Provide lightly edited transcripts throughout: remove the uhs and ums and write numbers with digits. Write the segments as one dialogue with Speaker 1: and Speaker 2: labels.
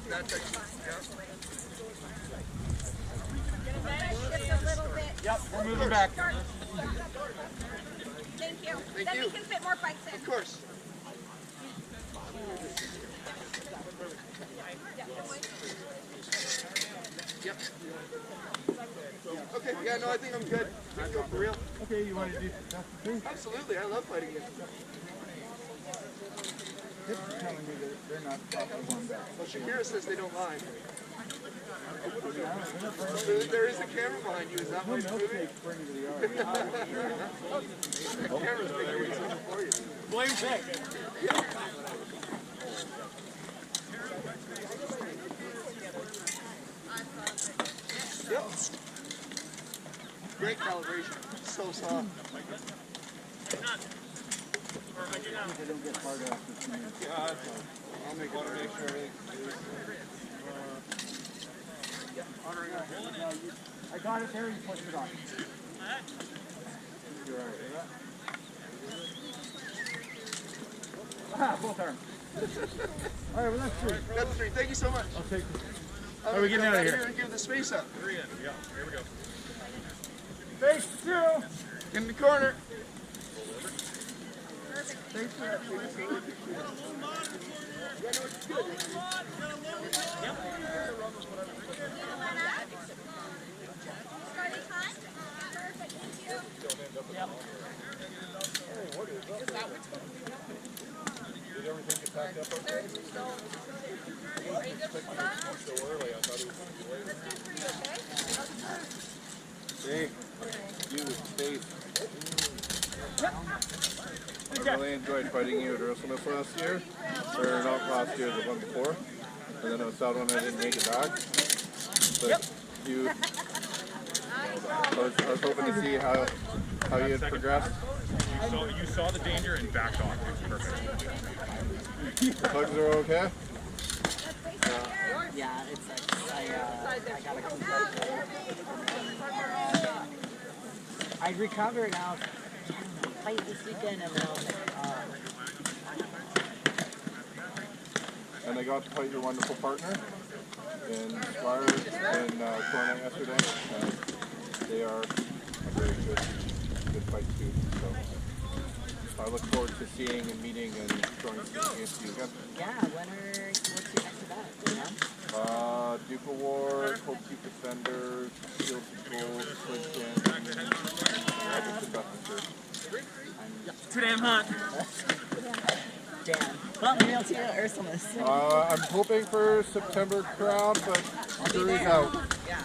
Speaker 1: That's actually,
Speaker 2: Just a little bit.
Speaker 1: Yep, we're moving back.
Speaker 2: Thank you.
Speaker 1: Thank
Speaker 2: Then
Speaker 1: you.
Speaker 2: we can fit more bikes in.
Speaker 1: Of course. Yep. Okay, yeah, no, I think I'm good. We can go for real.
Speaker 3: Okay, you want to do that too?
Speaker 1: Absolutely, I love fighting it.
Speaker 3: This is telling me that they're not properly one back.
Speaker 1: Well, Shakira says they don't lie. There is a camera behind you, is that why it's moving? The camera's making reason for you.
Speaker 3: Blame check.
Speaker 1: Yep. Great calibration. So soft.
Speaker 3: I don't get hard after 2 minutes.
Speaker 1: Yeah, I'll make sure everything
Speaker 3: I got it there, you push it on. You're alright with that? Ah, both arms. Alright, well that's 3.
Speaker 1: That's 3. Thank you so much.
Speaker 3: I'll take it.
Speaker 1: How
Speaker 3: are we getting out of here?
Speaker 1: And give the space up.
Speaker 4: 3 in. Yeah, here we go.
Speaker 3: Face 2.
Speaker 1: In the corner.
Speaker 2: Perfect.
Speaker 1: Thanks for that.
Speaker 2: Starting time? Perfect. Thank you.
Speaker 4: Yep. Did everything get packed up okay?
Speaker 2: Are you good for that?
Speaker 4: So early, I thought it was going to be late.
Speaker 2: That's good for you, okay?
Speaker 5: Hey, you with Steve. I really enjoyed fighting you at Ursula's last year. Or not last year, the one before. And then it was sad when I didn't make it back. But you, I was hoping to see how you had progressed.
Speaker 4: You saw the danger and backed off. It was perfect.
Speaker 5: The bugs are okay?
Speaker 6: Yeah, it's like, I got a concussion. I recovered now. Fight this weekend and then I was like,
Speaker 5: And I got to fight your wonderful partner in Squire and Coronet yesterday. And they are a very good fight too. So I look forward to seeing and meeting and throwing against you again.
Speaker 6: yeah, what's your next event? Yeah?
Speaker 5: Duke Award, Hope Keep Defenders, Shield Control, Switch In,
Speaker 6: Too damn hot. Damn. Well, maybe I'll see you at Ursula's.
Speaker 5: I'm hoping for September crowd, but jury's out.
Speaker 6: Yeah.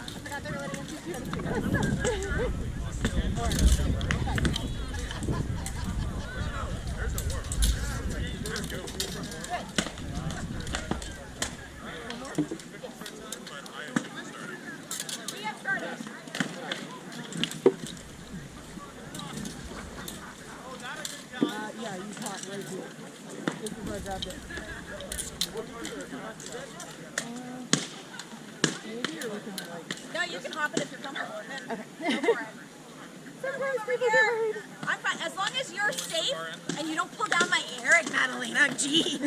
Speaker 7: Yeah, you caught right here. This is where I grabbed it. Maybe you're looking like...
Speaker 2: No, you can hop it if you're comfortable with it.
Speaker 7: Okay.
Speaker 2: Go for it.
Speaker 7: Sometimes people get worried.
Speaker 2: I'm fine. As long as you're safe and you don't pull down my Eric, Madalena. Gee.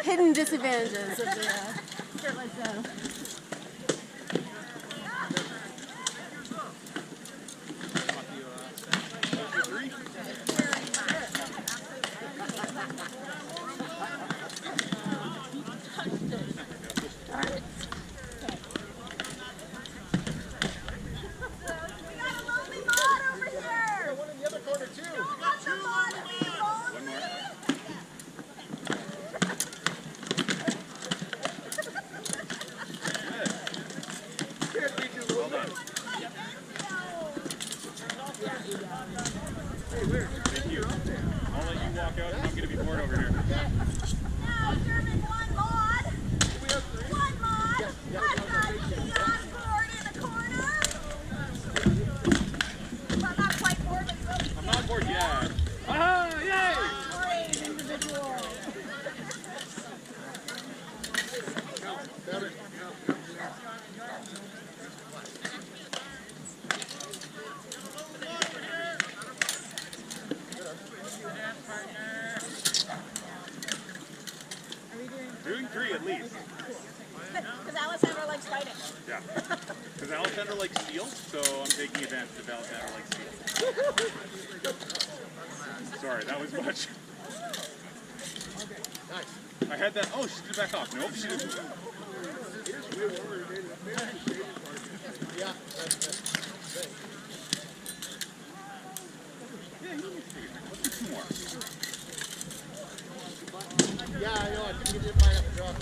Speaker 7: Hidden disadvantages of the shirtless show.
Speaker 4: Thank you. I'll let you walk out and I'm going to be bored over here.
Speaker 2: Now, German, one mod. One mod. I've got Keon board in the corner. Well, not quite board, but he's
Speaker 4: I'm not bored yet. Ah, yay!
Speaker 2: great individual.
Speaker 4: so I'm taking advantage of Alexander like speed. Sorry, that was much. I had that. Oh, she did back off. Nope, she didn't. Yeah. Two more.
Speaker 1: Yeah, I know. I think you did pineapple drop.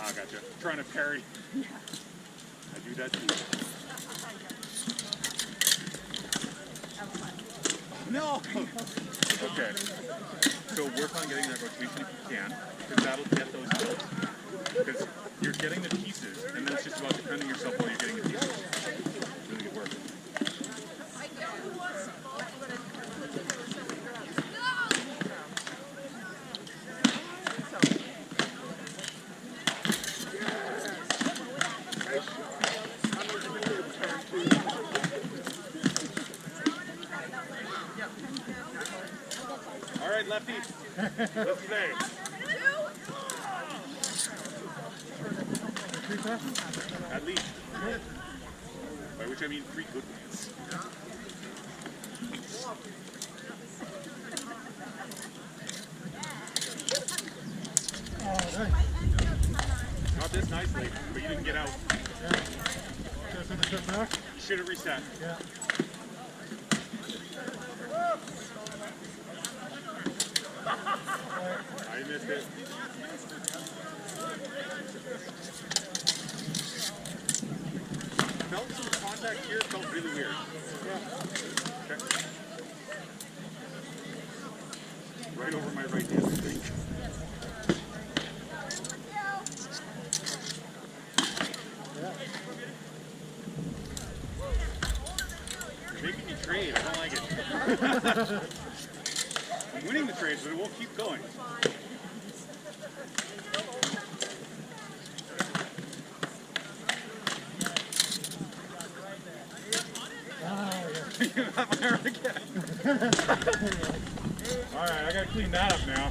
Speaker 4: Ah, gotcha. Trying to parry. I do that too. No! Okay. So work on getting that rotation if you can, because that'll get those goals. Because you're getting the pieces, and then it's just about defending yourself while you're getting the pieces. Really good work. All right, lefty. Let's play. At least. By which I mean 3 good ones. Got this nicely, but you didn't get out. Should have reset.
Speaker 3: Yeah.
Speaker 4: I missed it. Felt some contact here, felt really weird. Yeah. Okay. Right over my right hand, I think. You're making me trade, I don't like it. I'm winning the trades, but it won't keep going. Alright, I gotta clean that up now.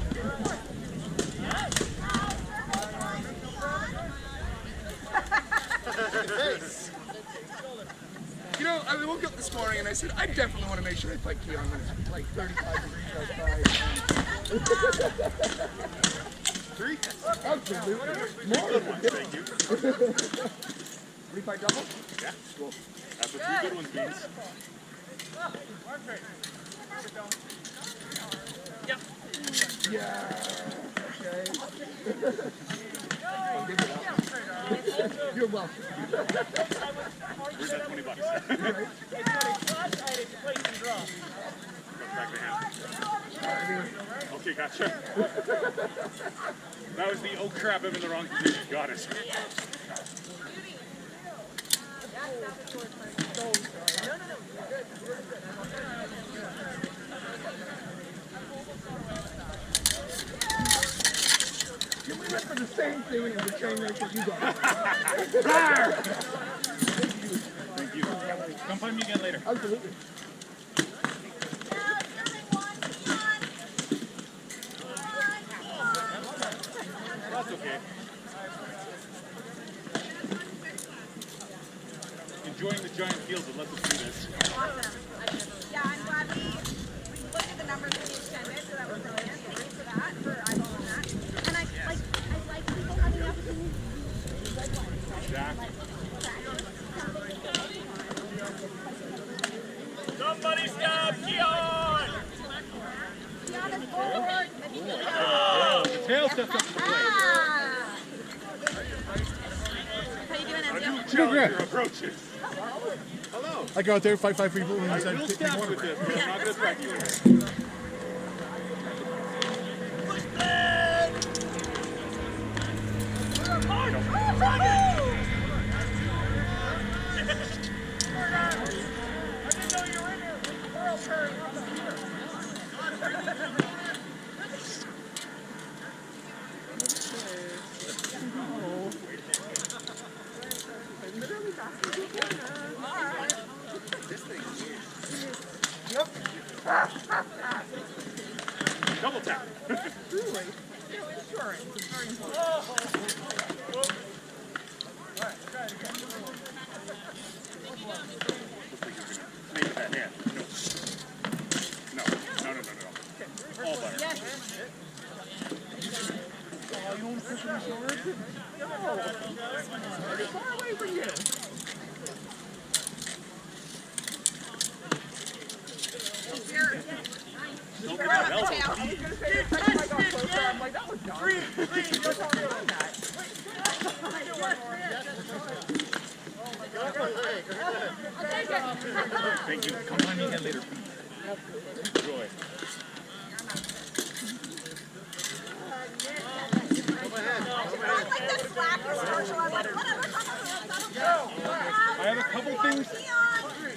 Speaker 1: You know, I woke up this morning and I said, I definitely want to make sure I fight Keon when it's like 35 degrees outside.
Speaker 4: 3?
Speaker 1: Absolutely.
Speaker 4: More good ones, thank you.
Speaker 1: 3 fight double?
Speaker 4: Yeah, cool. That's what 3 good ones means.
Speaker 1: Yeah. Okay. I'll give it up. You're welcome.
Speaker 4: Where's that $20? Back to hand. Okay, gotcha. That was the oh crap, I'm in the wrong position. Got it.
Speaker 1: You went for the same thing in the train wreck that you got.
Speaker 4: Thank you. Come find me again later.
Speaker 1: Absolutely.
Speaker 4: That's okay. Enjoying the giant field that lets us do this.
Speaker 2: Awesome. Yeah, I'm glad we looked at the numbers when we extended, so that was brilliant. Thank you for that, for eyeballing that. And I like people having the opportunity to use red lines, right?
Speaker 4: Exactly.
Speaker 8: Somebody stop Keon!
Speaker 2: Keon is forward.
Speaker 4: Oh, the tail steps up to the plate.
Speaker 2: How you doing,
Speaker 4: I
Speaker 2: Ezio?
Speaker 4: do challenge your approaches. Hello.
Speaker 3: I go out there, fight 5 people, and
Speaker 4: I
Speaker 3: he said,
Speaker 4: will
Speaker 3: "Take
Speaker 4: stab
Speaker 3: one."
Speaker 4: with this, but I'm not going to threaten you with it. Double tap.
Speaker 7: Truly. Insurance is very important.
Speaker 4: Make it that hand. No. All butter.
Speaker 1: Oh, you want to push me forward? No. I'm far away from you.
Speaker 4: Don't put that elbow.
Speaker 1: I'm like, that was dumb. You're talking about that.
Speaker 4: Thank you. Come on me again later. Enjoy. I have a couple things.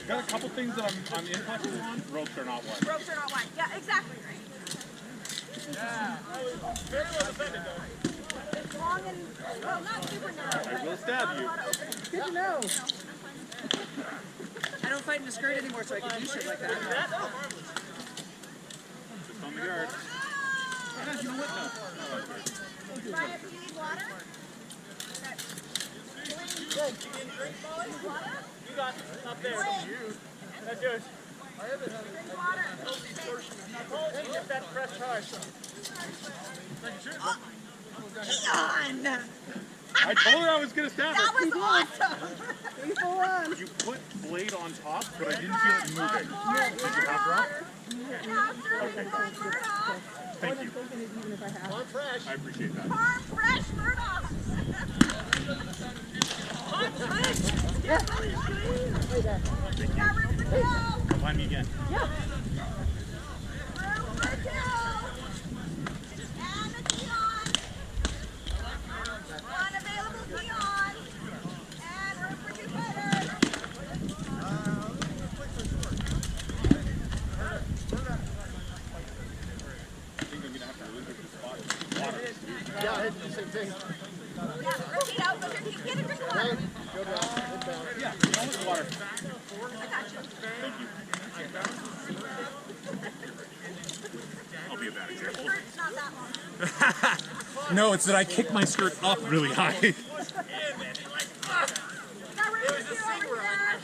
Speaker 4: Got a couple things that I'm inflexible on. Ropes are not one.
Speaker 2: Ropes are not one. Yeah, exactly right.
Speaker 8: Yeah. Very well defended, though.
Speaker 2: It's long and, well, not super narrow.
Speaker 4: I will stab you.
Speaker 7: Good to know.
Speaker 6: I don't fight in a skirt anymore, so I can do shit like that.
Speaker 4: Just on the guard. Yeah, you know what? No.
Speaker 2: Brian, do you need water? Good. Water?
Speaker 8: You got up there. That's yours.
Speaker 2: Drink water.
Speaker 8: Get that fresh charge.
Speaker 2: Keon!
Speaker 4: I told her I was going to stab her.
Speaker 2: That was awesome!
Speaker 7: 3-4-1.
Speaker 4: You put blade on top, but I didn't feel it moving. Did you have rock? Okay, thank you.
Speaker 7: Even if I have.
Speaker 4: I appreciate that.
Speaker 2: Farm fresh Murdoch! Farm fresh! Yeah. Got room for two!
Speaker 4: Come find me again.
Speaker 7: Yeah.
Speaker 2: Room for two! And a Keon! Unavailable Keon! And room for two fighters!
Speaker 4: I think I'm going to have to relinquish the spot. Water.
Speaker 3: Yeah, I did the same thing.
Speaker 2: Yeah, repeat out. Get a drink of water.
Speaker 3: Go down, head down.
Speaker 4: Yeah, you know water.
Speaker 2: I got you.
Speaker 4: Thank you. I'll be a bad example.
Speaker 2: Skirt's not that long.
Speaker 4: No, it's that I kick my skirt up really high.
Speaker 2: Got room for two over there.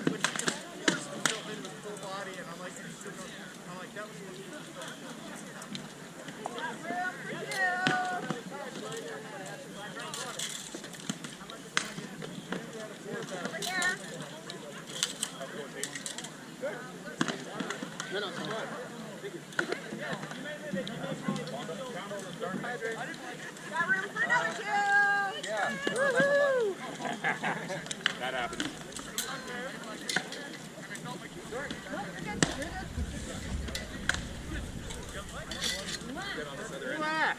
Speaker 2: Room for two. Over here.
Speaker 3: No, no, it's fine.
Speaker 2: Got room for another two.
Speaker 3: Yeah.
Speaker 2: Woohoo!
Speaker 4: That happens.
Speaker 3: Relax.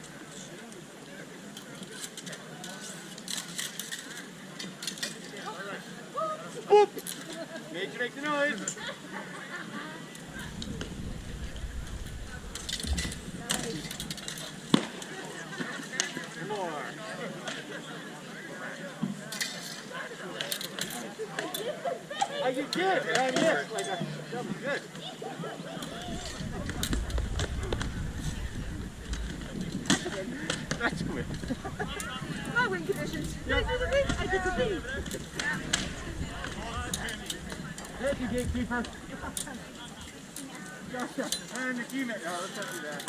Speaker 4: Boop!
Speaker 3: Nature make the noise. More. I did good, and I missed. Like, that was good. That's good.
Speaker 7: My wing conditions. I did the thing. I did the thing.
Speaker 3: Thank you, gatekeeper. And the teammate. Oh, let's not do that.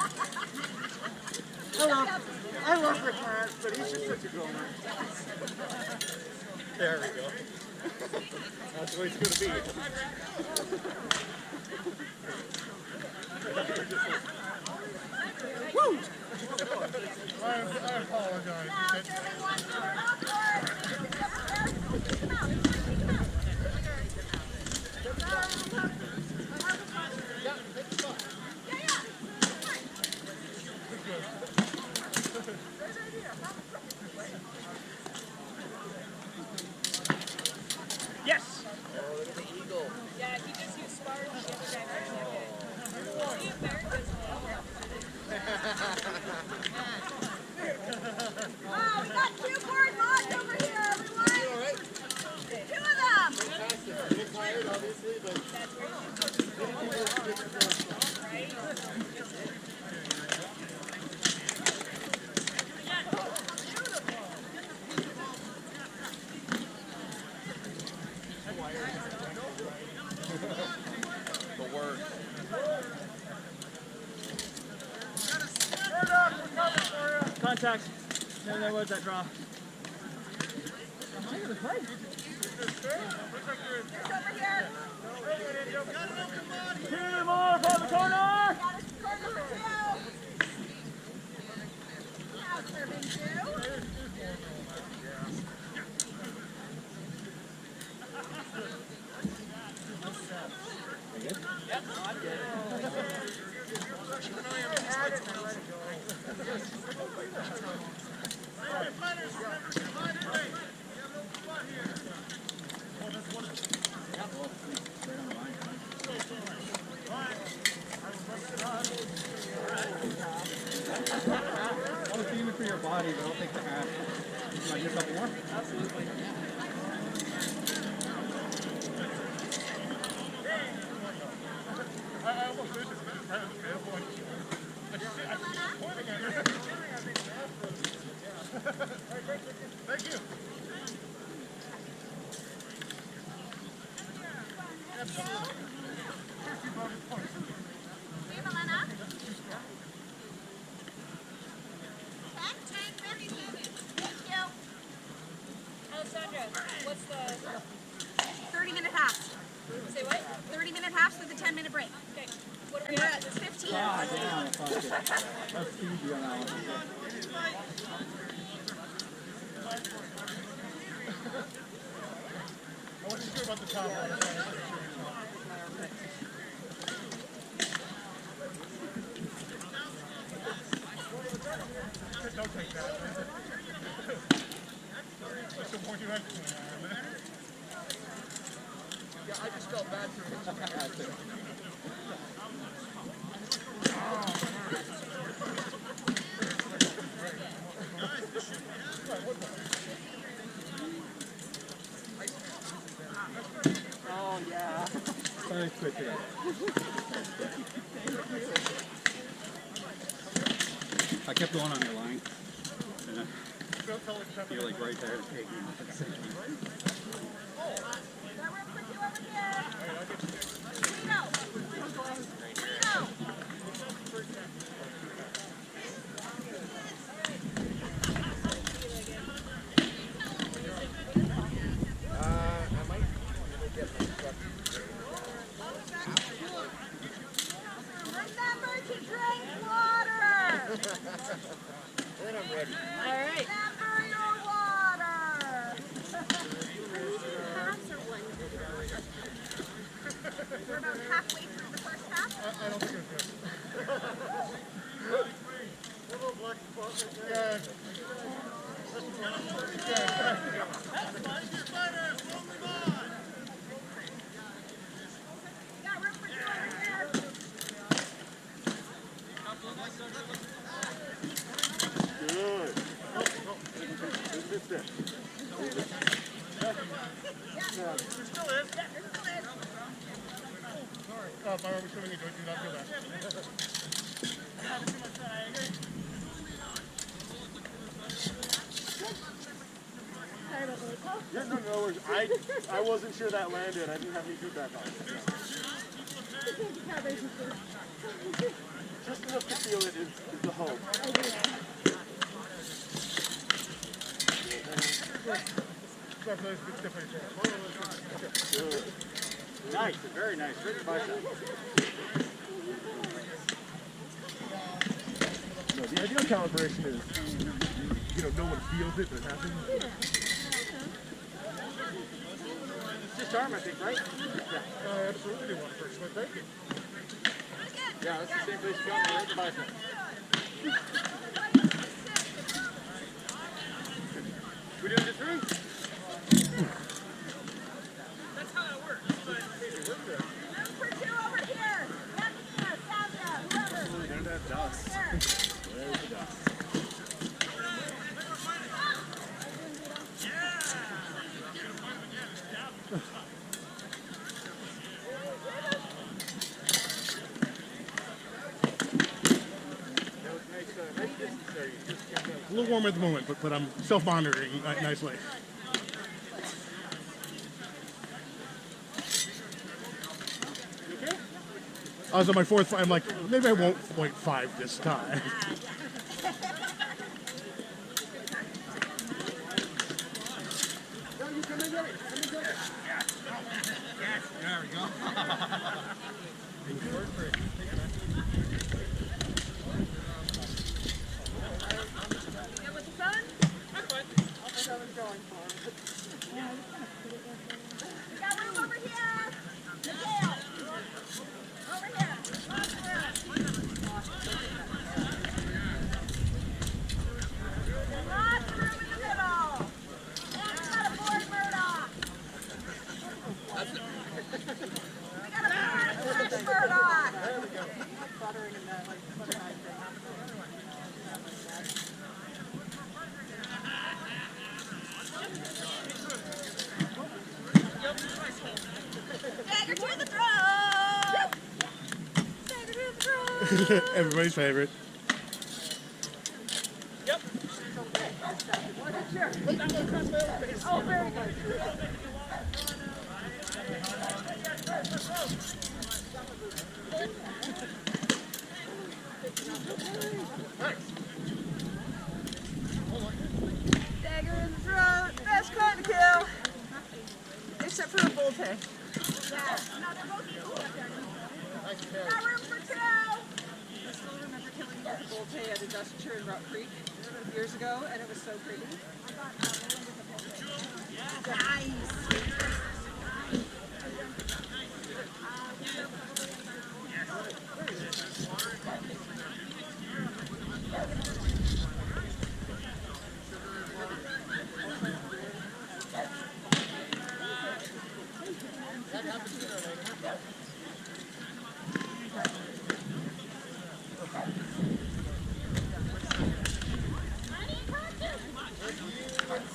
Speaker 3: I love Rick Clarence, but he's just such a goner. There we go. That's the way it's going to be. Woo! I apologize.
Speaker 2: Now, serving one for awkward. Come out.
Speaker 8: Yes.
Speaker 2: Yeah, he just used sparge the other guy. He America's wow, we got two board mods over here, everyone. Two of them.
Speaker 3: A little tired, obviously, but...
Speaker 5: The word.
Speaker 8: Contact. No, there was that draw.
Speaker 2: It's over here.
Speaker 8: Team off on the corner!
Speaker 2: Got us corner for two. Now serving two.
Speaker 3: I was aiming for your body, but I'll take the hat. Can I get a couple more?
Speaker 8: Absolutely. I almost did this. Thank you.
Speaker 2: Hey, Milena. 10, 30 seconds. Thank you.
Speaker 9: Alessandra, what's the
Speaker 2: 30-minute half.
Speaker 9: say what?
Speaker 2: 30-minute halves with a 10-minute break.
Speaker 9: Okay. What are
Speaker 2: And
Speaker 9: we
Speaker 2: we're
Speaker 9: at?
Speaker 2: at 15.
Speaker 3: Ah, damn, fuck it. That's easy on that one.
Speaker 8: I wasn't sure about the top line. Don't take that. Just to warn you ahead.
Speaker 1: Yeah, I just felt bad for him.
Speaker 6: Oh, yeah.
Speaker 3: Thanks, quickly. I kept going on your line. And you're like right there to take me.
Speaker 2: Got room for two over here. Reno. Reno. Remember to drink water.
Speaker 9: All right.
Speaker 2: Remember your water. We're about halfway through the first half.
Speaker 8: I don't think it was good. Little black spot right there.
Speaker 2: Got room for two over here.
Speaker 8: Good. Still is. Oh, Byron, we're swimming into it. Do not feel that.
Speaker 2: Sorry about the leak.
Speaker 8: Yeah, no worries. I wasn't sure that landed. I didn't have any feedback on it. Just enough to feel it is the hope. Good. Nice, very nice. Great bicep.
Speaker 5: No, the ideal calibration is, no one feels it, but it happens.
Speaker 8: It's just arm, I think, right? Yeah. I absolutely did one first, but thank you. Yeah, that's the same place you got me, right? The bicep. We doing this room?
Speaker 9: That's how it works.
Speaker 2: Room for two over here. Sandra, whoever.
Speaker 5: There's that dust.
Speaker 2: Here.
Speaker 5: There's the dust.
Speaker 8: A little warm at the moment, but I'm self-monitoring nicely.
Speaker 10: I was on my fourth fight. I'm like, maybe I won't point 5 this time.
Speaker 3: There we go.
Speaker 2: We got room over here. Miguel. Over here. Lots of room in the middle. And we got a board Murdoch. We got a board Murdoch.
Speaker 7: There we go. Buttering in that, like, butterknife thing.
Speaker 2: Dagger to the throat. Dagger to the throat.
Speaker 10: Everybody's favorite.
Speaker 7: Oh, very good.
Speaker 2: Dagger in the throat. Best kind of kill. Except for a bull tag. Yeah. No, they're both equal up there. Got room for 2.
Speaker 7: I still remember killing a bull tay at a dust in Rock Creek years ago, and it was so pretty.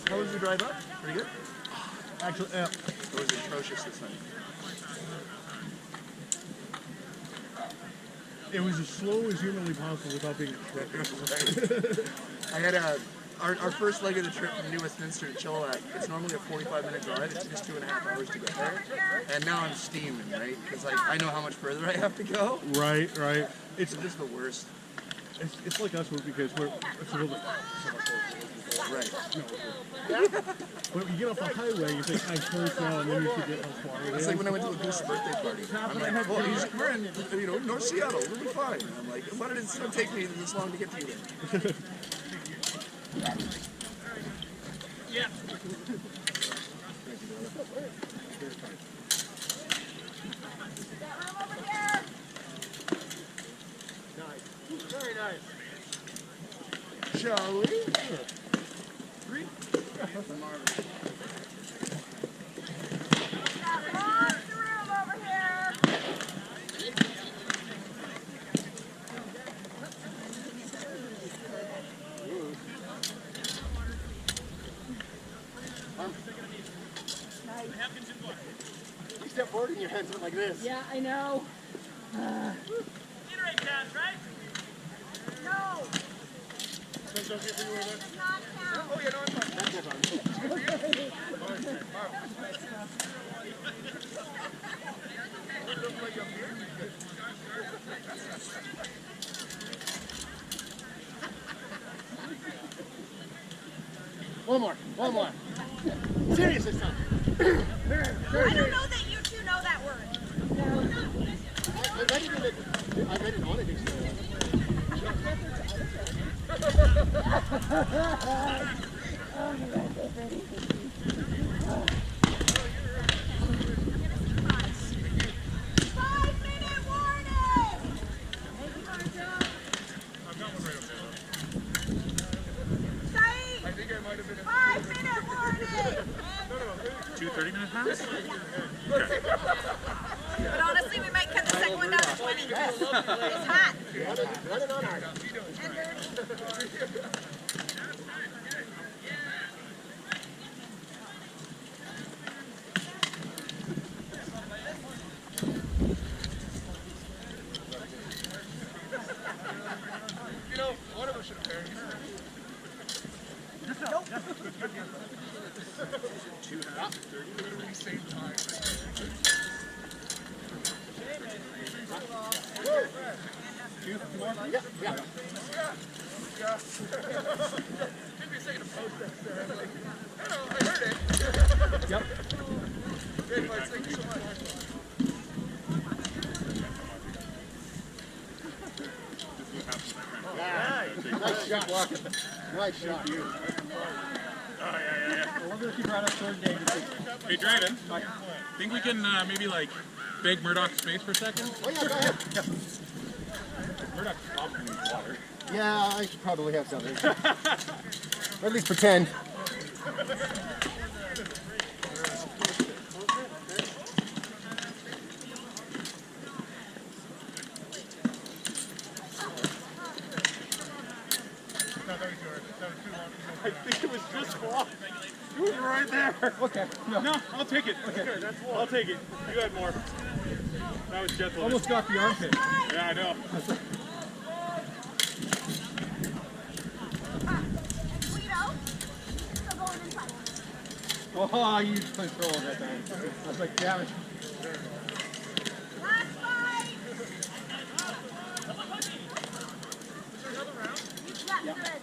Speaker 10: How was the drive up? Pretty good? Actually, it was atrocious this night. It was as slow as humanly possible without being obstructed.
Speaker 1: I had our first leg of the trip from New Westminster to Chilliwack. It's normally a 45-minute drive. It's just 2.5 hours to get there. And now I'm steaming, right? Because like I know how much further I have to go.
Speaker 10: Right.
Speaker 1: It's just the worst.
Speaker 10: It's like us because it's a little bit.
Speaker 1: Right.
Speaker 10: When you get off the highway, you think, I'm close now, and then you forget how far it is.
Speaker 1: It's like when I went to a Goose's birthday party. I'm like, well, we're in North Seattle. We'll be fine. And I'm like, why did it take me this long to get to you there?
Speaker 8: Yeah.
Speaker 2: Got room over here.
Speaker 8: Nice. Very nice.
Speaker 1: Shall we? 3?
Speaker 2: Got lots of room over here.
Speaker 8: You step forward and your hands went like this.
Speaker 7: Yeah, I know.
Speaker 9: Iterate, Dad, right?
Speaker 2: No.
Speaker 8: Does
Speaker 2: Not count.
Speaker 1: Oh, yeah, no, I'm fine.
Speaker 8: One more. Serious this time.
Speaker 2: I don't know that you two know that word.
Speaker 8: I read it on a dictionary.
Speaker 2: Five-minute warning. Saeed,
Speaker 1: I think I might have been
Speaker 2: 5-minute warning.
Speaker 4: 2 30-minute halves?
Speaker 2: But honestly, we might cut the second one down to 20. It's hot.
Speaker 8: Running on hard.
Speaker 2: And dirty.
Speaker 1: You know, one of us should have carried it. Same time.
Speaker 3: Two more?
Speaker 8: Yeah, yeah.
Speaker 10: Took me a second to post that there. I'm like, hello, I heard it.
Speaker 3: Yep.
Speaker 10: Great fights, thank you so much.
Speaker 8: Nice shot. Nice shot.
Speaker 4: Oh, yeah.
Speaker 3: I love that you brought up third day.
Speaker 4: Hey, Dryden, think we can maybe like beg Murdoch's space for a second?
Speaker 8: Oh, yeah, go ahead.
Speaker 4: Murdoch probably needs water.
Speaker 8: Yeah, I should probably have something. Or at least pretend.
Speaker 4: I think it was just blocked. It was right there.
Speaker 3: Okay.
Speaker 4: No, I'll take it. Okay, I'll take it. You had more. That was gentle.
Speaker 3: Almost got the armpit.
Speaker 4: Yeah, I know.
Speaker 3: Oh, you control that time. I was like, damn it.
Speaker 2: Last fight. Yeah, good.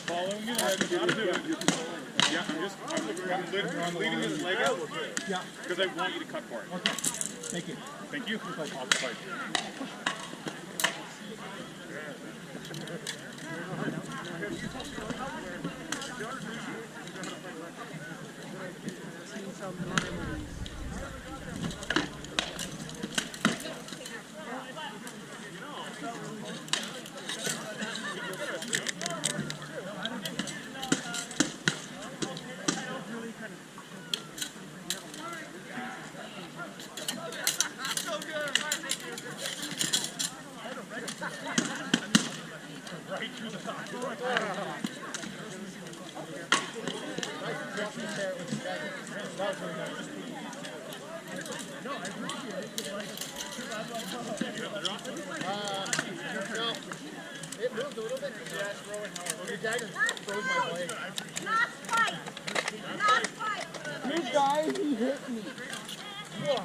Speaker 4: Following it, I'm Yeah, I'm leading this leg out.
Speaker 3: Yeah.
Speaker 4: Because I want you to cut for it.
Speaker 3: Okay. Thank you.
Speaker 4: Thank you. I'll fight.
Speaker 8: It moved a little bit. Yeah, it's rolling. Your dagger froze my blade.
Speaker 2: Last fight. Last fight.
Speaker 8: You guys, he hit me. You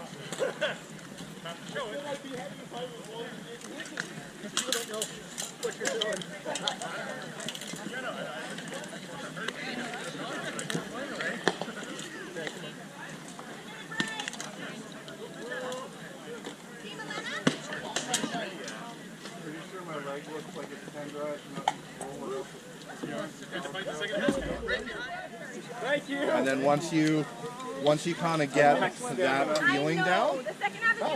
Speaker 8: don't know what you're doing.
Speaker 5: Pretty sure my leg looks like it's tendrized and not rolling up.
Speaker 8: Thank you.
Speaker 1: And then once you kind of get that feeling down,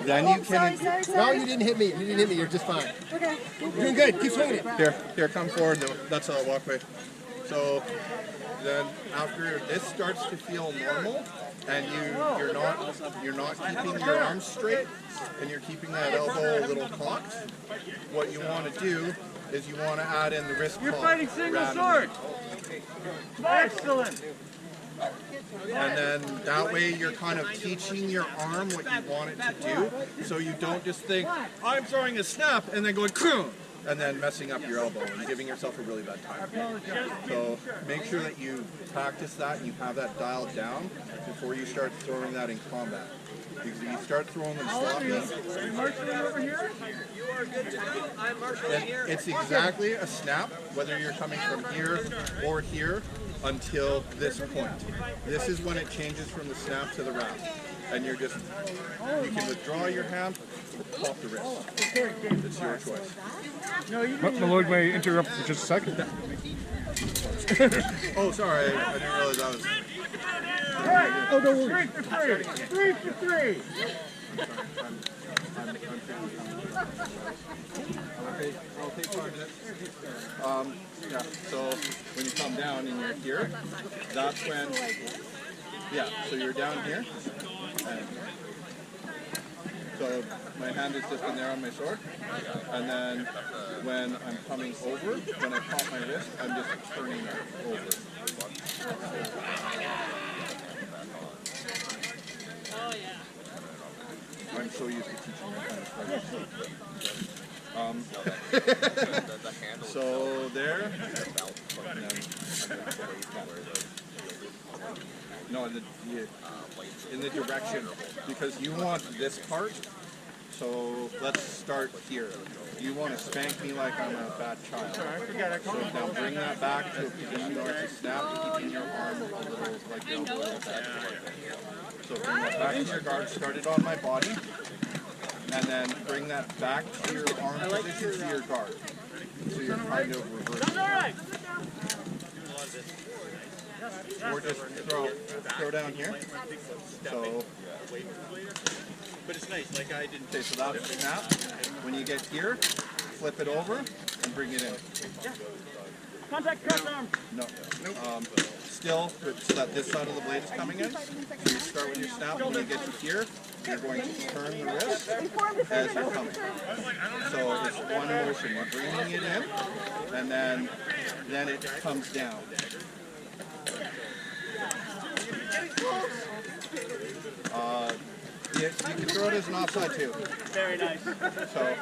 Speaker 1: then you can.
Speaker 8: No, you didn't hit me. You didn't hit me. You're just fine. Okay. You're doing good. Keep swinging it.
Speaker 1: Here, come forward. That's a walkway. So then after this starts to feel normal, and you're not keeping your arms straight, and you're keeping that elbow a little cocked, what you want to do is you want to add in the wrist. You're fighting single sword.
Speaker 8: Excellent.
Speaker 1: And then that way you're kind of teaching your arm what you want it to do, so you don't just think, I'm throwing a snap, and then going, Kroon, and then messing up your elbow and giving yourself a really bad time. So make sure that you practice that and you have that dialed down before you start throwing that in combat. Because if you start throwing them sloppy, it's exactly a snap, whether you're coming from here or here, until this point. This is when it changes from the snap to the wrap. And you can withdraw your hand or pop the wrist. It's your choice.
Speaker 5: Lloyd, may I interrupt for just a second?
Speaker 1: Oh, sorry, I didn't realize that was...
Speaker 8: Oh, no worries. 3 for 3. 3 for 3.
Speaker 1: I'll take 5 minutes. Yeah, so when you come down and you're here, that's when, yeah, so you're down here. And so my hand is just in there on my sword. And then when I'm coming over, when I pop my wrist, I'm just turning it over.
Speaker 9: Oh, yeah.
Speaker 1: I'm so used to teaching that kind of stuff. So there. No, in the direction, because you want this part So let's start here. You want to spank me like I'm a bad child. So now bring that back to a position where it's a snap, keeping your arm a little like your elbow like that. So bring that back to your guard, start it on my body, and then bring that back to your arm position to your guard. So you're kind of reversing. Or just throw down here. So, but it's nice, like I didn't. Okay, so that's the snap. When you get here, flip it over and bring it in.
Speaker 8: Contact cross arm.
Speaker 1: No. Still, so that this side of the blade is coming in. So you start with your snap. When you get to here, you're going to turn the wrist as you're coming. So it's one motion. You're bringing it in, and then it comes down. You can throw it as an offside too.
Speaker 8: Very nice.
Speaker 1: So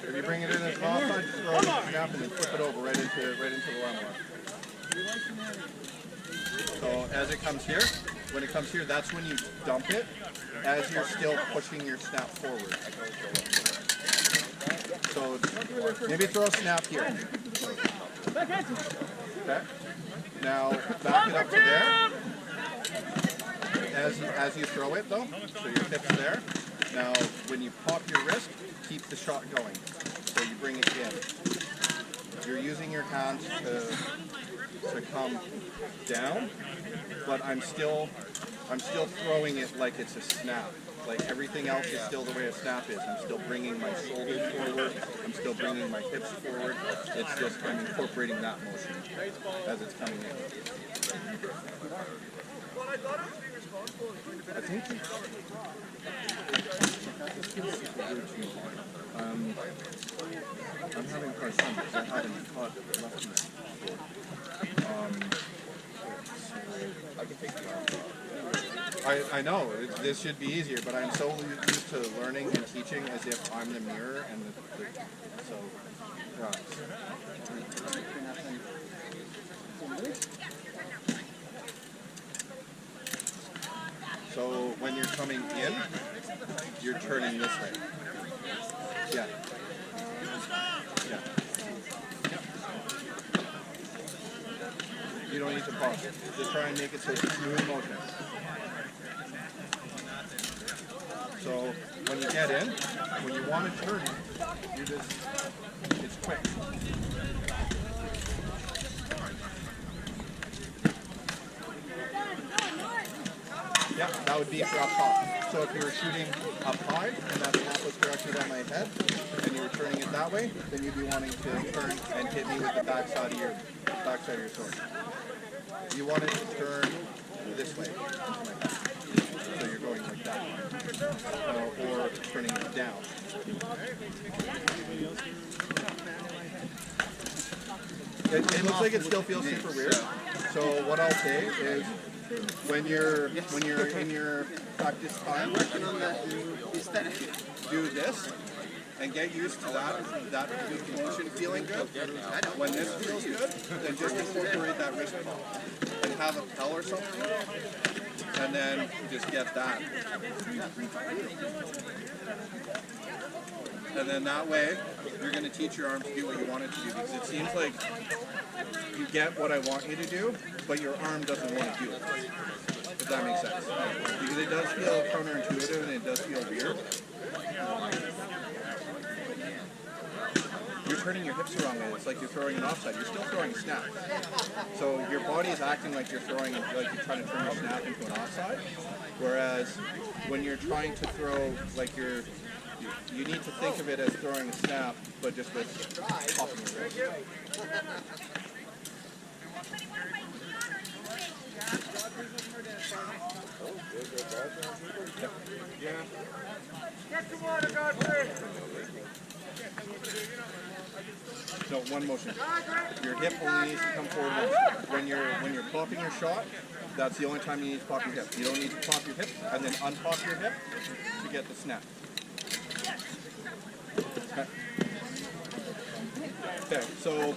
Speaker 1: if you bring it in as an offside, just throw it as a snap and then flip it over right into the line mark. So as it comes here, when it comes here, that's when you dump it as you're still pushing your snap forward. So maybe throw a snap here. Okay. Now back it up to there. As you throw it though, so your hip's there. Now when you pop your wrist, keep the shot going. So you bring it in. You're using your hands to come down, but I'm still throwing it like it's a snap. Like everything else is still the way a snap is. I'm still bringing my shoulders forward. I'm still bringing my hips forward. It's just I'm incorporating that motion as it's coming in. I think I'm having a hard time because I haven't caught the lefties before. I know, this should be easier, but I'm so used to learning and teaching as if I'm the mirror and so, yeah. So when you're coming in, you're turning this way. Yeah. Yeah. You don't need to pause. Just try and make it so it's a smooth motion. So when you get in, when you want to turn it, you just, it's quick. Yeah, that would be for up top. So if you were shooting up high and that snap was directed at my head and you were turning it that way, then you'd be wanting to turn and hit me with the backside of your sword. You want it to turn this way. So you're going like that. Or turning it down. It looks like it still feels super weird. So what I'll say is when you're in your practice time, do this and get used to that motion feeling good. When this feels good, then just incorporate that wrist pop and have a L or something, and then just get that. And then that way, you're going to teach your arm to do what you want it to do, because it seems like you get what I want you to do, but your arm doesn't want to do it. If that makes sense. Because it does feel counterintuitive and it does feel weird. You're turning your hips the wrong way. It's like you're throwing an offside. You're still throwing a snap. So your body is acting like you're throwing, like you're trying to turn your snap into an offside. Whereas when you're trying to throw, like you need to think of it as throwing a snap, but just with popping your wrist.
Speaker 8: Yeah. Get some water, Godfrey.
Speaker 1: No, one motion. Your hip only needs to come forward once. When you're popping your shot, that's the only time you need to pop your hip. You don't need to pop your hip and then unpop your hip to get the snap. Okay, so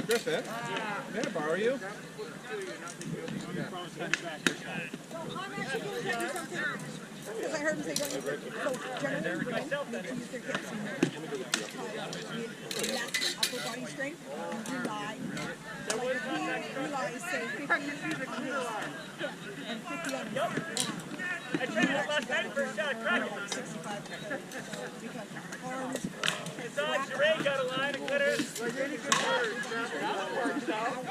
Speaker 1: Griffin, may I borrow you?
Speaker 2: I'm actually going to tell you something. Because I heard him say, so generally women need to use their hips and their upper body strength and rely. Like if he relies, say, 50 on his hip and 50 on his arm, he would actually got to do 65 because arms,
Speaker 8: Righ got a line of glitters. Like any good word, that works out.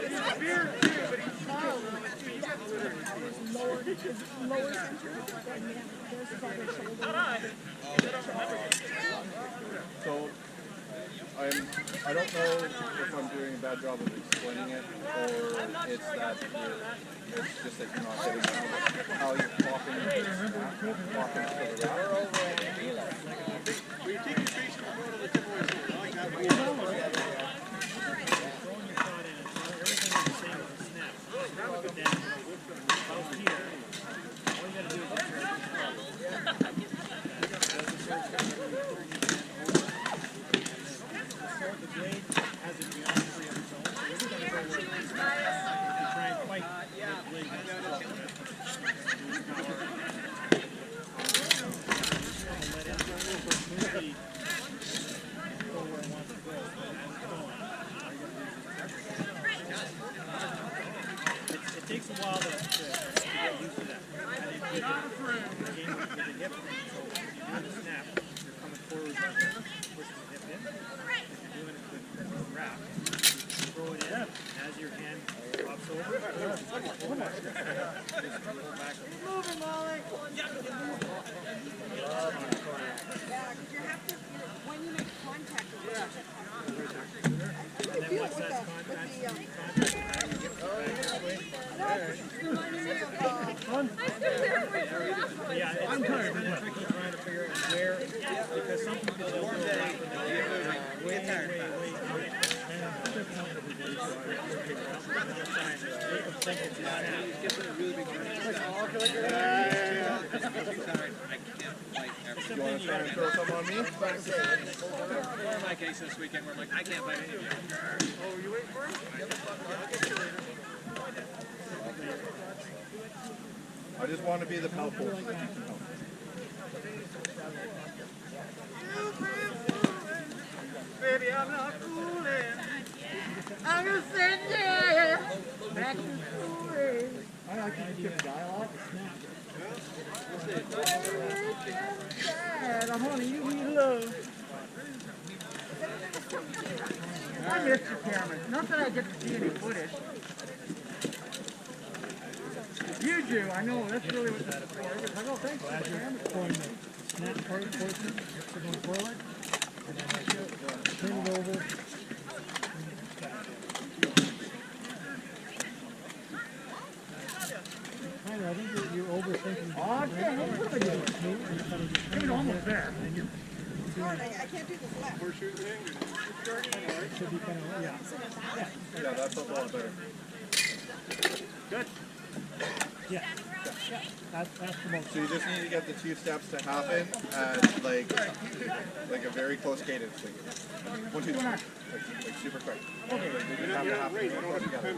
Speaker 8: He's weird too, but he smiles when he sees glitters.
Speaker 2: lower center, and then there's his other shoulder.
Speaker 5: So I don't know if I'm doing a bad job of explaining it, or it's that it's just that you're not getting how you're walking to the route.
Speaker 8: We keep you facing the front of the giveaway store. I like that.
Speaker 11: It takes a while to get used to that. The game with the hip, so if you're doing the snap, you're coming forward, pushing the hip in. If you're doing it with the wrap, you throw it in, as your hand drops over, just pull back.
Speaker 2: Moving, Molly. Yeah, because you have to, when you make contact with the I can feel it with the
Speaker 11: Yeah, it's tricky trying to figure out where, because some people don't know way.
Speaker 5: You want to try and throw some on me?
Speaker 8: In my case this weekend, we're like, I can't fight any of you. Oh, you waiting for him?
Speaker 5: I just want to be the pal force.
Speaker 8: Baby, I'm not fooling.
Speaker 6: I'm gonna send you back to school. I like to give dialogue. I'm on you, we love. I miss you, Cameron. Not that I get to see any footage. You do, I know. That's really what this is for. Oh, thanks, Cameron.
Speaker 11: Going the snap part portion, hips are going forward, and then turn it over. I think you're overthinking.
Speaker 6: Oh, I can't. What am I doing? I'm almost there.
Speaker 2: I can't do this left.
Speaker 8: We're shooting thing.
Speaker 11: Should be kind of, yeah.
Speaker 5: Yeah, that's a lot better.
Speaker 8: Good.
Speaker 11: Yeah. That's the most.
Speaker 5: So you just need to get the two steps to happen at like a very close cadence. Like 1, 2, 3. Like super quick. Okay. They just have to happen real close together.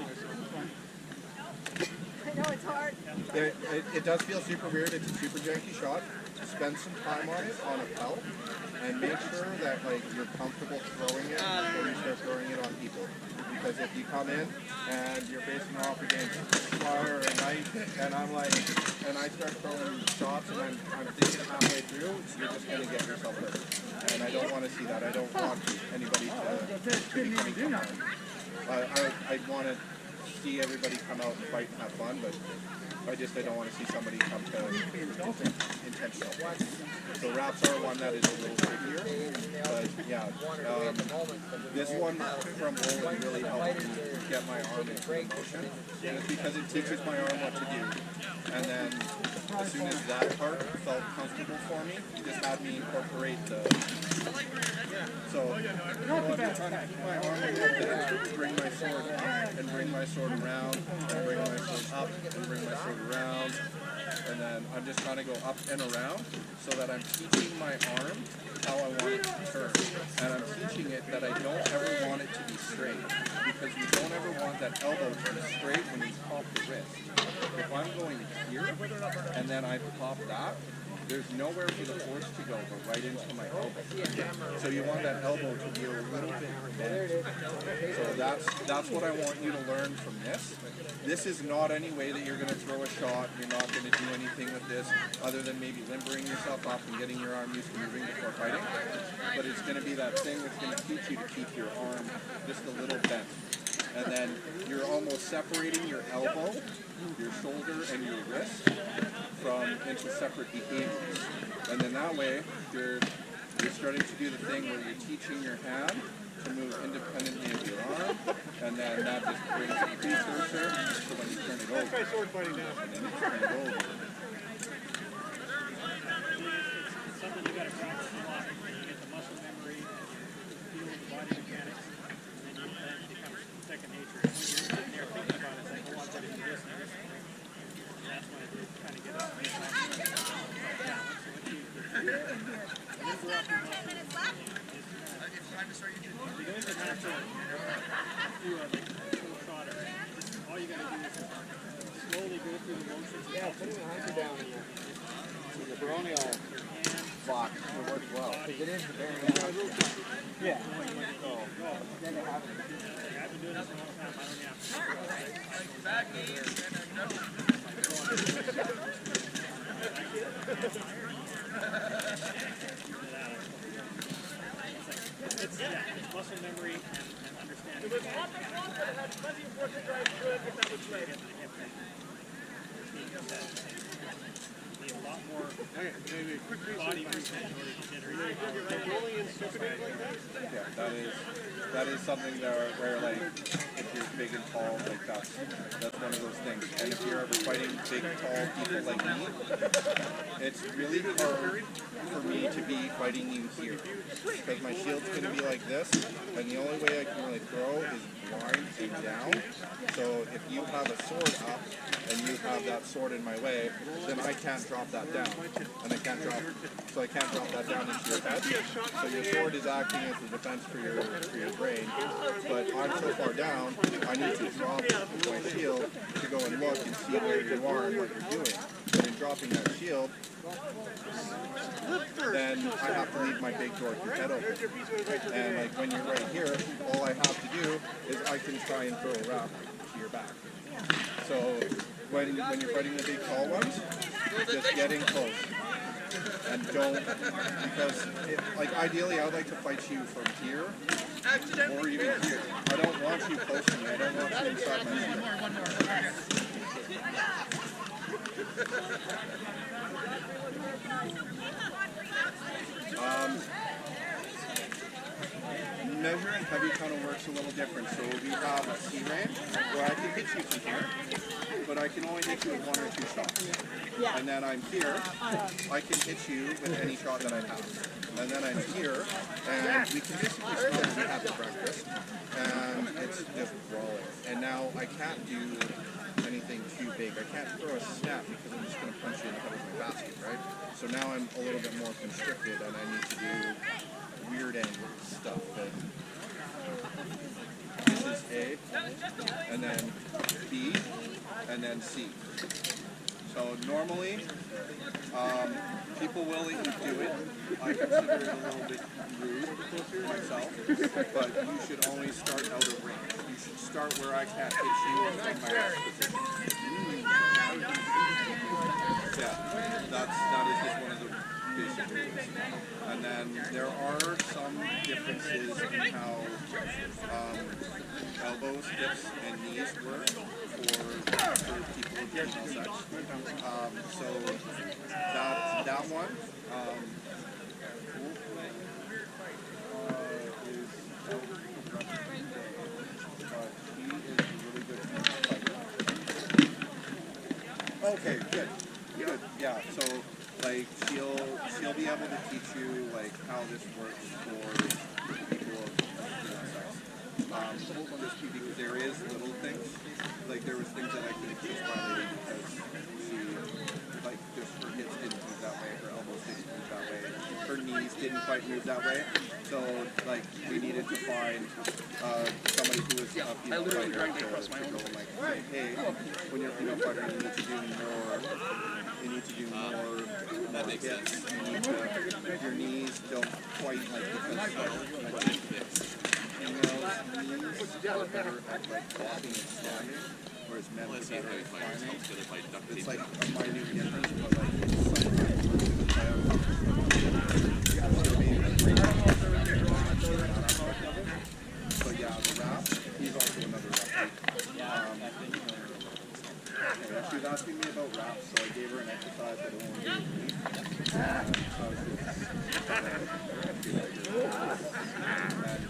Speaker 2: I know it's hard.
Speaker 5: It does feel super weird. It's a super janky shot. Spend some time on it on a pelt and make sure that like you're comfortable throwing it before you start throwing it on people. Because if you come in and you're facing off against fire or a knife and I'm like, and I start throwing shots and I'm thinking halfway through, you're just going to get yourself hurt. And I don't want to see that. I don't want anybody to be coming down. I want to see everybody come out and fight and have fun, but I don't want to see somebody come to intentional. So wraps are one that is a little trickier, but yeah, this one from rolling really helped me get my arm into motion, and it's because it teaches my arm what to do. And then as soon as that part felt comfortable for me, it just had me incorporate the. So I'm trying to keep my arm a little bit, bring my sword up, and bring my
Speaker 1: my sword around, and bring my sword up, and bring my sword around, and then I'm just trying to go up and around so that I'm teaching my arm how I want it to turn. And I'm teaching it that I don't ever want it to be straight, because you don't ever want that elbow to be straight when you pop the wrist. If I'm going here, and then I pop that, there's nowhere for the force to go but right into my elbow. So you want that elbow to be a little bit bent. So that's what I want you to learn from this. This is not any way that you're going to throw a shot. You're not going to do anything with this other than maybe limbering yourself up and getting your arm used to moving before fighting. But it's going to be that thing that's going to teach you to keep your arm just a little bent. And then you're almost separating your elbow, your shoulder, and your wrist into separate behaviors. And then that way, you're starting to do the thing where you're teaching your hand to move independently of your arm, and then that just brings a precursor so when you turn it over.
Speaker 8: Try sword fighting now.
Speaker 1: And then you turn it over.
Speaker 11: It's something you got to practice a lot. You get the muscle memory, feel the body mechanics, and then it becomes second nature. When you're sitting there thinking about it, it's like, oh, I've got to do this and this. And that's when it kind of gets up. You go into natural, do a full shot of it. All you got to do is slowly go through the motions.
Speaker 8: Yeah, putting the hunter down in there. So the Coronet box will work well. Because it is the very yeah. So, then they have it.
Speaker 11: I've been doing this a long time. I don't have it's muscle memory and understanding. It was awesome that had plenty of work to drive through it, but that was great. Need a lot more body movement in order to generate
Speaker 8: rolling and stripping it like that?
Speaker 1: Yeah, that is something where like, if you're big and tall, like that's one of those things. And if you're ever fighting big, tall people like me, it's really hard for me to be fighting you here. Because my shield's going to be like this, and the only way I can really throw is blind and down. So if you have a sword up, and you have that sword in my way, then I can't drop that down. And I can't drop that down into your head. So your sword is acting as a defense for your brain. But I'm so far down, I need to drop my shield to go and look and see where you are and what you're doing. And in dropping that shield, then I have to leave my big door with your head open. And like when you're right here, all I have to do is I can try and throw a wrap to your back. So when you're fighting the big tall ones, just get in close. And don't, because like ideally I would like to fight you from here or even here. I don't want you close to me. I don't want you inside my shield. Measuring heavy kind of works a little different. So we have a C range where I can hit you from here, but I can only hit you with 1 or 2 shots.
Speaker 6: Yeah.
Speaker 1: And then I'm here, I can hit you with any shot that I have. And then I'm here, and we can basically smell what we have for breakfast, and it's just rolling. And now I can't do anything too big. I can't throw a snap because I'm just going to punch you in the head with my basket, right? So now I'm a little bit more constricted, and I need to do weird angle stuff. And this is A, and then B, and then C. So normally, people will even do it. I consider it a little bit rude myself, but you should always start out of range. You should start where I can't hit you from my last position. Yeah, that is just one of the basic rules. And then there are some differences in how elbows, hips, and knees work for people with female sex. So that one is he is really good fighter. Okay, good. Yeah, so like she'll be able to teach you like how this works for people of female sex. Just because there is little things things that I could have just violated because she, like, just her hips didn't move that way, her elbows didn't move that way, her knees didn't quite move that way. So, like, we needed to find somebody who was a female fighter to go and, like, say, hey, when you're a female fighter, you need to do more. You need to do more. That makes sense. You need to, your knees don't quite, like, because, like, females' knees are better at, like, walking and standing, whereas men are better at climbing. It's like a minute difference, but, like, but yeah, the rap, he's also another rap. She was asking me about raps, so I gave her an exercise that only gave me. And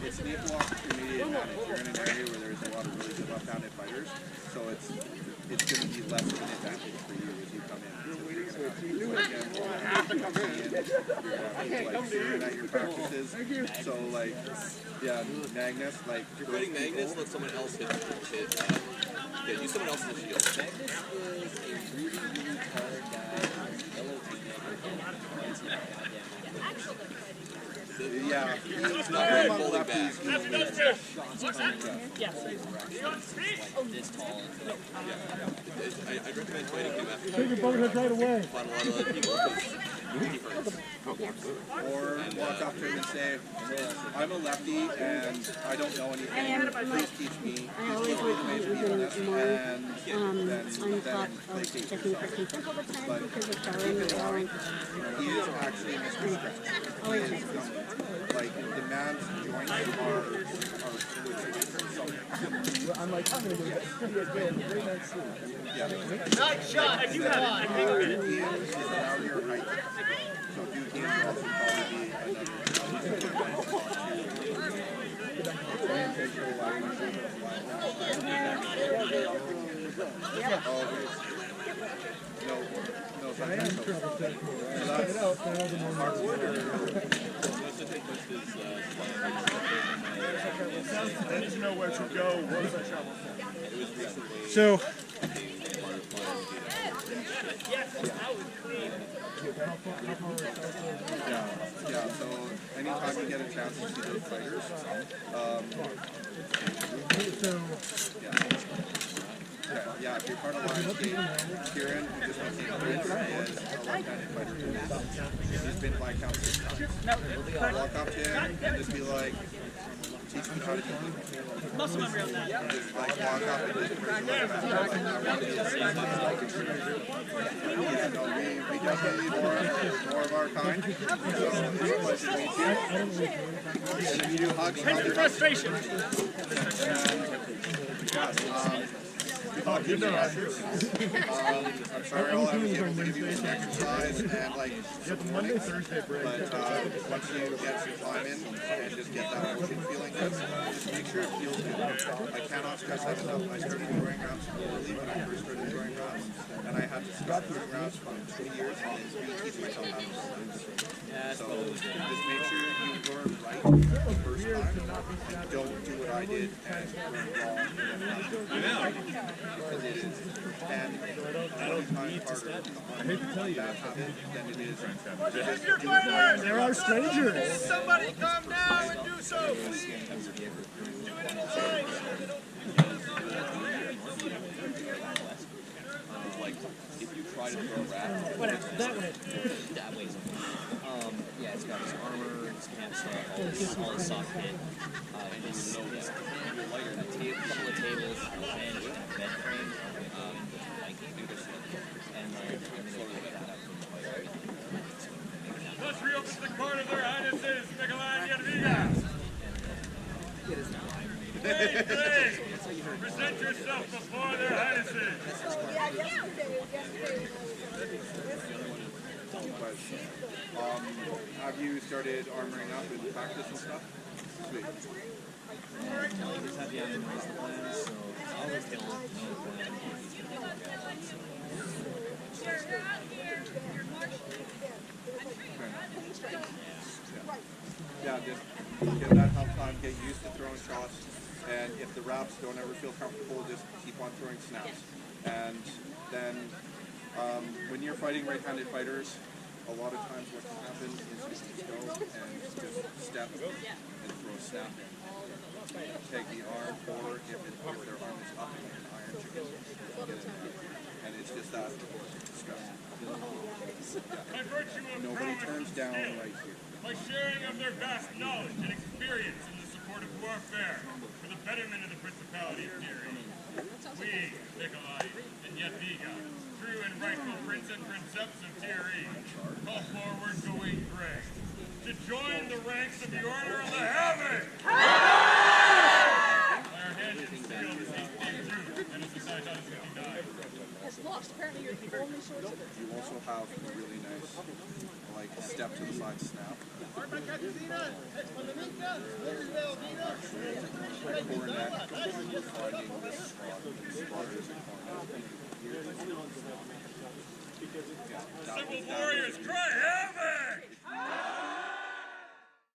Speaker 1: it's an equal opportunity advantage. You're in an area where there's a lot of really good left-handed fighters, so it's going to be less of an advantage for you as you come in. Like doing at your practices. So like, yeah, Magnus, like
Speaker 12: if you're fighting Magnus, let someone else hit yeah, use someone else in the shield.
Speaker 8: Magnus is a really, really tall guy. Yellow teammate.
Speaker 1: Yeah,
Speaker 12: he's not very fully back.
Speaker 8: This tall.
Speaker 12: I'd recommend fighting him after.
Speaker 10: Take your boat right away.
Speaker 12: Fight a lot of other people because he hurts.
Speaker 1: or walk up to him and say, I'm a lefty and I don't know anything. Please teach me. Please teach me the ways of doing this. And then they teach you. But keep in mind, he is actually Mr. Stretch. He is like the man's joints are
Speaker 10: I'm like, I'm going to go
Speaker 1: yeah.
Speaker 6: Nice shot. I do have it.
Speaker 1: Duke is around your height. So Duke will also probably be
Speaker 10: I need to know where to go. Where does I travel from? So,
Speaker 1: yeah, so anytime you get a chance to see those fighters, yeah, if you're part of Lionsgate, Kieran, who just became Prince, is a left-handed fighter. He's been by count 6 times. Walk up to him and just be like, teach me how to do it.
Speaker 6: Muscle memory on that.
Speaker 1: Just like walk up and just like, I want to be the same we definitely need more of our kind. So it's a pleasure to meet you. And if you do hugs, hug your
Speaker 6: Frustration.
Speaker 1: I'm sorry all I was able to give you was an exercise and like
Speaker 10: Monday, Thursday break.
Speaker 1: but once you get some time in and just get that motion feeling good, just make sure it feels good. I cannot stress that enough. I started throwing rounds poorly when I first started throwing rounds, and I had to stop throwing rounds for 2 years and reteach myself how to throw. So just make sure you learn right the first time and don't do what I did and learn wrong. Because it is 10 times harder
Speaker 10: I hate to tell you.
Speaker 1: that habit than it is to just do
Speaker 10: There are strangers.
Speaker 6: Somebody come now and do so, please. Do it inside.
Speaker 12: Like, if you try to throw a rat,
Speaker 6: That way.
Speaker 8: That way. Yeah, it's got his armor, his camp stuff, all his soft pin. And his lighter, a couple of tables, a bench, a bed frame, like leadership. And then that up from the lighter.
Speaker 4: Let's reopen the court of their highnesses, Nikolai Yadviga. Hey, present yourself before their highnesses.
Speaker 1: have you started armoring up in practice and stuff? Sweet.
Speaker 8: I just have the animals plans, so I always tell them no plan.
Speaker 1: Yeah, just give that help time, get used to throwing shots. And if the reps don't ever feel comfortable, just keep on throwing snaps. And then when you're fighting right-handed fighters, a lot of times what can happen is you just go and just step and throw a snap in. Take the arm forward if their arm is up in an iron chicken. Get in there. And it's just that disgusting. Nobody turns down right here.
Speaker 13: By sharing of their vast knowledge and experience in the support of warfare for the betterment of the Principality of Tourney, we, Nikolai and Yadviga, true and rightful Prince and Princeps of Tourney, call forward going Righ to join the ranks of the Order of the Heaven! By our hand and seal this 18th June, and as the side on 59.
Speaker 7: Has lost. Apparently you're the only source of it.
Speaker 1: You also have a really nice, like, step to the side snap. Coronet, finding this spot is a corner.
Speaker 13: Civil warriors, cry